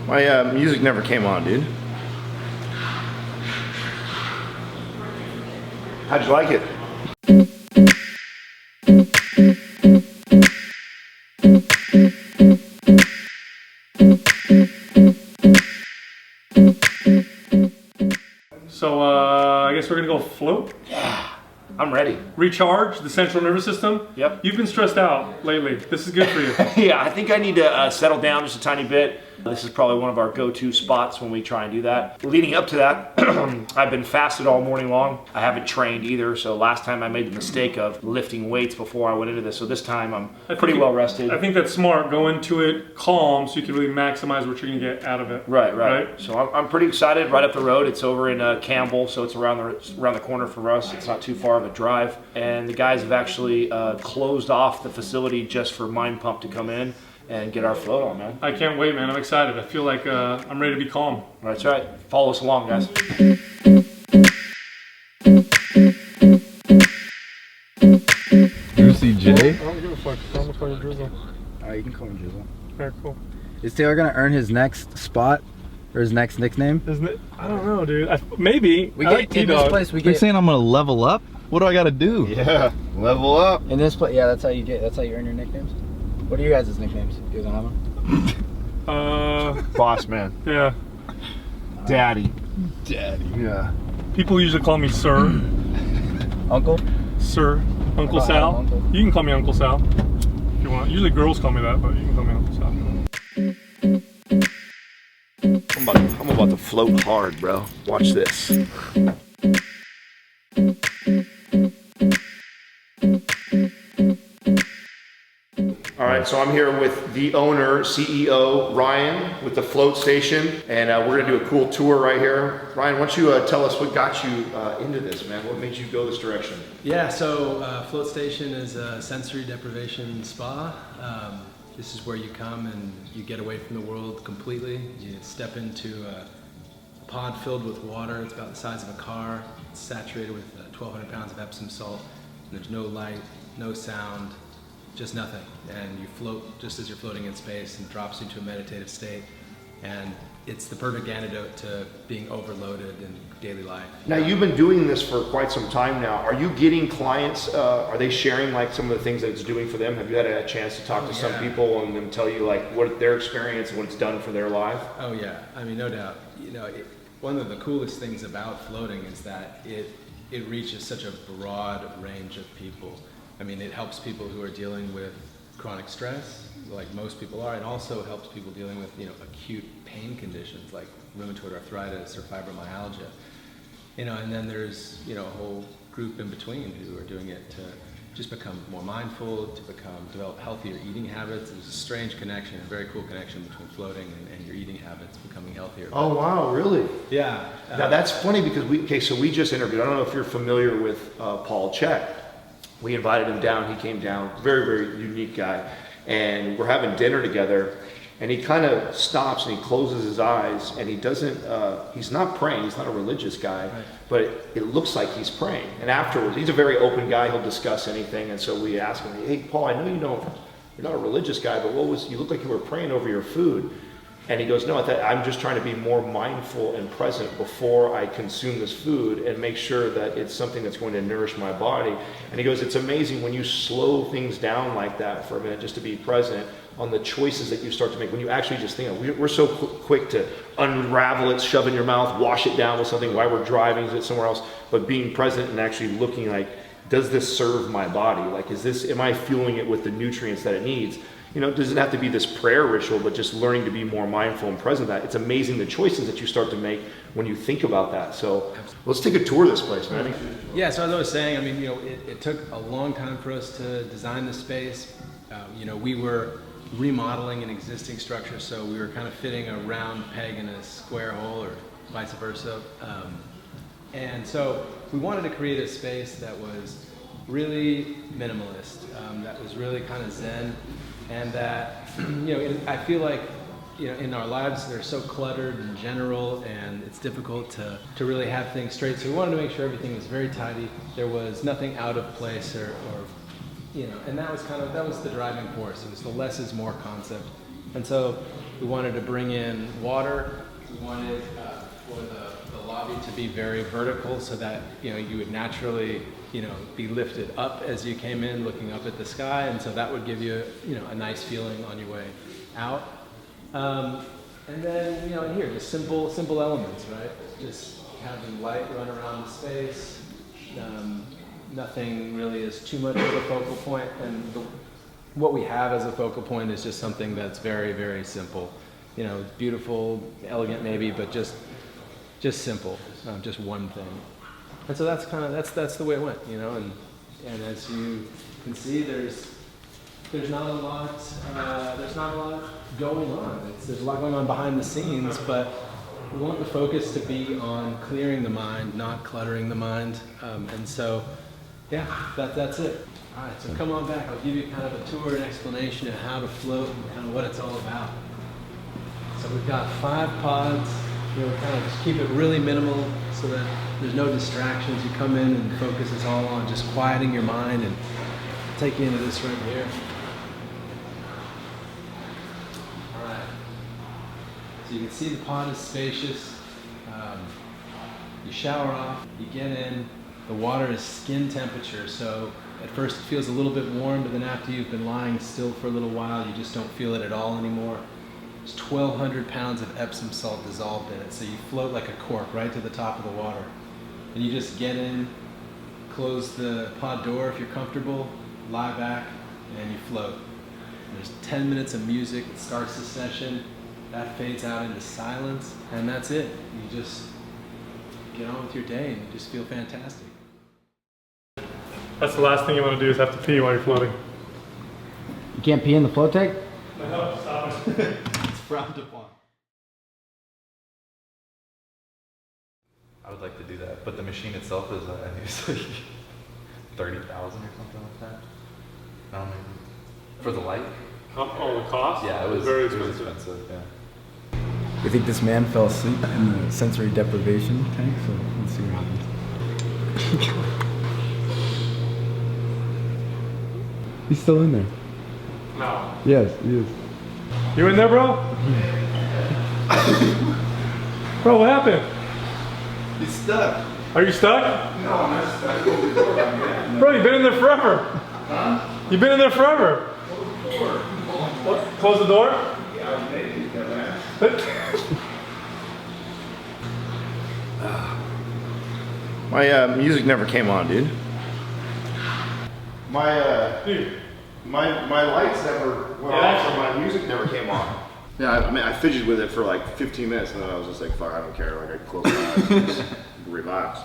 My music never came on, dude. How'd you like it? So I guess we're gonna go float. Yeah, I'm ready. Recharge the central nervous system. Yep. You've been stressed out lately. This is good for you. Yeah, I think I need to settle down just a tiny bit. This is probably one of our go-to spots when we try and do that. Leading up to that, I've been fasted all morning long. I haven't trained either, so last time I made the mistake of lifting weights before I went into this, so this time I'm pretty well rested. I think that's smart. Go into it calm so you can really maximize what you're gonna get out of it. Right. So I'm pretty excited. Right up the road, it's over in Campbell, so it's around the corner for us. It's not too far of a drive, and the guys have actually closed off the facility just for Mind Pump to come in and get our float on, man. I can't wait, man. I'm excited. I feel like I'm ready to be calm. That's right. Follow us along, guys. Juicy J? I don't give a fuck. I'm gonna call you Drizzle. Alright, you can call me Drizzle. Alright, cool. Is Taylor gonna earn his next spot or his next nickname? Isn't it? I don't know, dude. Maybe. We I get like in this T-Dog. place. We You're get saying I'm gonna level up? What do I gotta do? Yeah, level up. in this place. Yeah, that's how you get. That's how you earn your nicknames. What are your guys' nicknames? You guys don't have them? Boss man. Yeah. Daddy. Daddy. Yeah. People usually call me Sir. Uncle? Sir. Uncle How about Sal. Uncle? You can call me Uncle Sal if you want. Usually girls call me that, but you can call me Uncle Sal. I'm about to float hard, bro. Watch this. All right, so I'm here with the owner, CEO, Ryan, with the float station, and we're gonna do a cool tour right here. Ryan, why don't you tell us what got you into this, man? What made you go this direction? Yeah, so Float Station is a sensory deprivation spa. This is where you come and you get away from the world completely. You step into a pod filled with water. It's about the size of a car. It's saturated with 1,200 pounds of Epsom salt. And there's no light, no sound, just nothing. And you float just as you're floating in space, and it drops you into a meditative state. And it's the perfect antidote to being overloaded in daily life. Now, you've been doing this for quite some time now. Are you getting clients, are they sharing like some of the things that it's doing for them? Have you had a chance to talk to some people and them tell you like what their experience and what it's done for their life? Oh yeah, I mean, no doubt. You know, one of the coolest things about floating is that it reaches such a broad range of people. I mean, it helps people who are dealing with chronic stress, like most people are, and also helps people dealing with, acute pain conditions like rheumatoid arthritis or fibromyalgia. And then there's, a whole group in between who are doing it to just become more mindful, to develop healthier eating habits. There's a strange connection, a very cool connection between floating and your eating habits becoming healthier. Oh, wow, really? Yeah. Now that's funny because so we just interviewed, I don't know if you're familiar with Paul Check. We invited him down, he came down, very, very unique guy. And we're having dinner together, and he kind of stops and he closes his eyes, and he doesn't, he's not praying, he's not a religious guy, Right. but it looks like he's praying. And afterwards, he's a very open guy, he'll discuss anything. And so we asked him, hey, Paul, I know you're not a religious guy, but you look like you were praying over your food. And he goes, no, I'm just trying to be more mindful and present before I consume this food and make sure that it's something that's going to nourish my body. And he goes, it's amazing when you slow things down like that for a minute just to be present on the choices that you start to make. When you actually just think, we're so quick to unravel it, shove it in your mouth, wash it down with something while we're driving it somewhere else. But being present and actually looking like, does this serve my body? Like, am I fueling it with the nutrients that it needs? It doesn't have to be this prayer ritual, but just learning to be more mindful and present that. It's amazing the choices that you start to make when you think about that. So let's take a tour of this place, man. Yeah, so as I was saying, I mean, it took a long time for us to design this space. We were remodeling an existing structure, so we were kind of fitting a round peg in a square hole or vice versa. And so we wanted to create a space that was really minimalist, that was really kind of zen. And that, I feel like, in our lives, they're so cluttered in general, and it's difficult to really have things straight. So we wanted to make sure everything was very tidy. There was nothing out of place or and that was the driving force. It was the less is more concept. And so We wanted to bring in water. We wanted for the lobby to be very vertical so that, you know, you would naturally, you know, be lifted up as you came in, looking up at the sky, and so that would give you, you know, a nice feeling on your way out. And then, you know, here, just simple elements, right? Just having light run around the space. Nothing really is too much of a focal point, and what we have as a focal point is just something that's very, very simple. You know, beautiful, elegant maybe, but just simple, just one thing. And so that's kind of that's the way it went, you know. And as you can see, there's not a lot going on. There's a lot going on behind the scenes, but we want the focus to be on clearing the mind, not cluttering the mind. And so, yeah, that's it. All right, so come on back. I'll give you kind of a tour and explanation of how to float and kind of what it's all about. So we've got 5 pods. You know, kind of just keep it really minimal so that there's no distractions. You come in and the focus is all on just quieting your mind, and I'll take you into this right here. All right. So you can see the pod is spacious. You shower off, you get in. The water is skin temperature, so at first it feels a little bit warm, but then after you've been lying still for a little while, you just don't feel it at all anymore. There's 1,200 pounds of Epsom salt dissolved in it, so you float like a cork right to the top of the water. And you just get in, close the pod door if you're comfortable, lie back, and you float. And there's 10 minutes of music that starts the session, that fades out into silence, and that's it. You just get on with your day and you just feel fantastic. That's the last thing you want to do is have to pee while you're floating. You can't pee in the float tank? No, stop it. It's frowned upon. I would like to do that, but the machine itself is, I think it's like 30,000 or something like that. I don't know. For the light? Oh, the cost? Yeah, it was very It was expensive. expensive, yeah. You think this man fell asleep in the sensory deprivation tank? So let's see what happens. He's still in there. No. Yes, he is. You in there, bro? Bro, what happened? He's stuck. Are you stuck? No, I'm not stuck. Bro, you've been in there forever. Huh? You've been in there forever. What? Close the door? Yeah, maybe. My music never came on, dude. Dude. My lights never went off, so my music never came on. Yeah, I mean, I fidgeted with it for like 15 minutes, and then I was just like, fuck, I don't care. Like, I closed my eyes and just relax.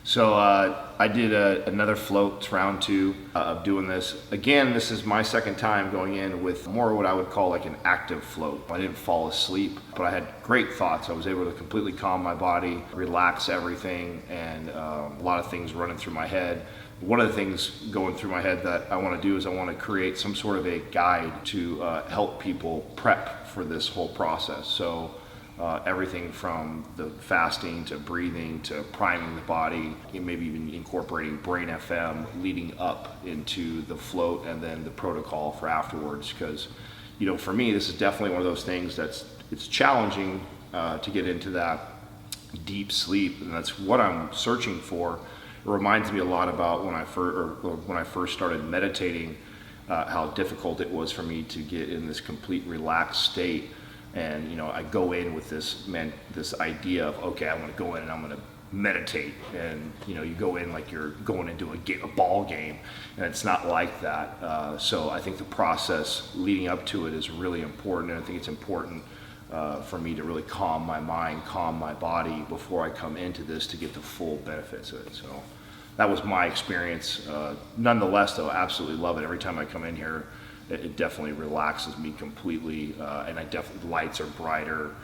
So I did another float, it's round 2 of doing this. Again, this is my second time going in with more what I would call like an active float. I didn't fall asleep, but I had great thoughts. I was able to completely calm my body, relax everything, and a lot of things running through my head. One of the things going through my head that I want to do is I want to create some sort of a guide to help people prep for this whole process. So everything from the fasting to breathing to priming the body, maybe even incorporating brain FM leading up into the float, and then the protocol for afterwards. Because, you know, for me, this is definitely one of those things it's challenging to get into that deep sleep, and that's what I'm searching for. It reminds me a lot about when I first started meditating, how difficult it was for me to get in this complete relaxed state. And, you know, I go in with this idea of, okay, I want to go in and I'm going to meditate. And, you know, you go in like you're going into a ball game, and it's not like that. So I think the process leading up to it is really important, and I think it's important for me to really calm my mind, calm my body before I come into this to get the full benefits of it. So that was my experience. Nonetheless, though, I absolutely love it. Every time I come in here, it definitely relaxes me completely, and the lights are brighter.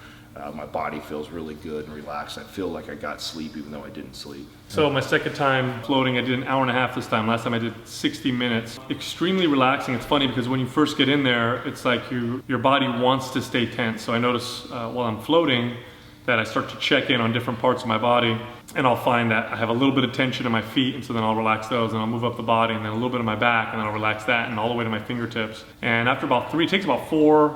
My body feels really good and relaxed. I feel like I got sleep even though I didn't sleep. So my second time floating, I did an hour and a half this time. Last time I did 60 minutes. Extremely relaxing. It's funny because when you first get in there, it's like your body wants to stay tense. So I notice while I'm floating, that I start to check in on different parts of my body, and I'll find that I have a little bit of tension in my feet, and so then I'll relax those, and I'll move up the body, and then a little bit of my back, and then I'll relax that, and all the way to my fingertips. And after about it takes about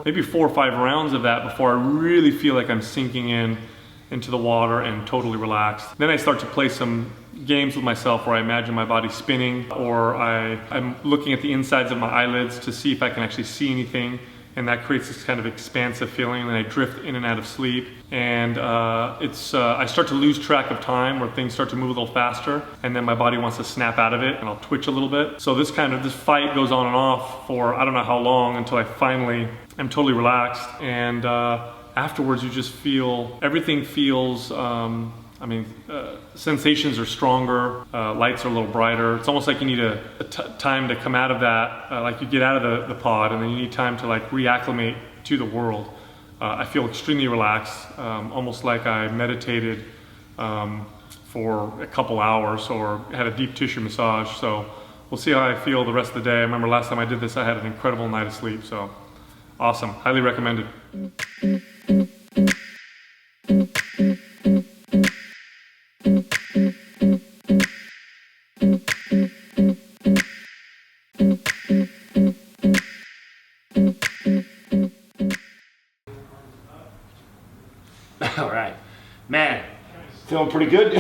maybe 4 or 5 rounds of that before I really feel like I'm sinking into the water and totally relaxed. Then I start to play some games with myself where I imagine my body spinning, or I'm looking at the insides of my eyelids to see if I can actually see anything, and that creates this kind of expansive feeling, and then I drift in and out of sleep. And I start to lose track of time, where things start to move a little faster, and then my body wants to snap out of it, and I'll twitch a little bit. So this fight goes on and off for I don't know how long, until I finally am totally relaxed. And afterwards, you just feel, everything feels, sensations are stronger, lights are a little brighter. It's almost like you need time to come out of that, like you get out of the pod, and then you need time to like reacclimate to the world. I feel extremely relaxed, almost like I meditated for a couple hours or had a deep tissue massage. So we'll see how I feel the rest of the day. I remember last time I did this, I had an incredible night of sleep. So awesome, highly recommended. All right, man, feeling pretty good.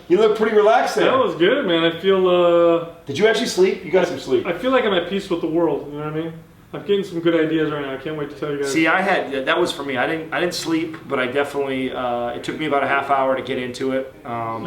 You look pretty relaxed there. That was good, man. I feel. Did you actually sleep? You got some sleep. I feel like I'm at peace with the world. You know what I mean? I'm getting some good ideas right now. I can't wait to tell you guys. See, that was for me. I didn't sleep, but I definitely. It took me about a half hour to get into it.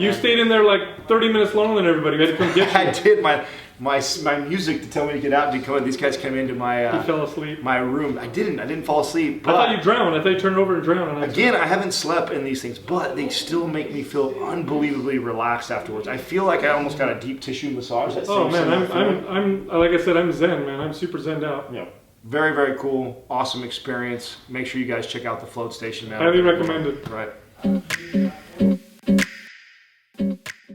You stayed in there like 30 minutes longer than everybody. We had to come get you. I did my music to tell me to get out. These guys came into my. You fell asleep. My room. I didn't fall asleep. But I thought you drowned. I thought you turned over and drowned. Again, I haven't slept in these things, but they still make me feel unbelievably relaxed afterwards. I feel like I almost got a deep tissue massage. Oh man, I'm like I said, I'm zen, man. I'm super zenned out. Yeah. Very, very cool. Awesome experience. Make sure you guys check out the float station now. Highly recommended. Right.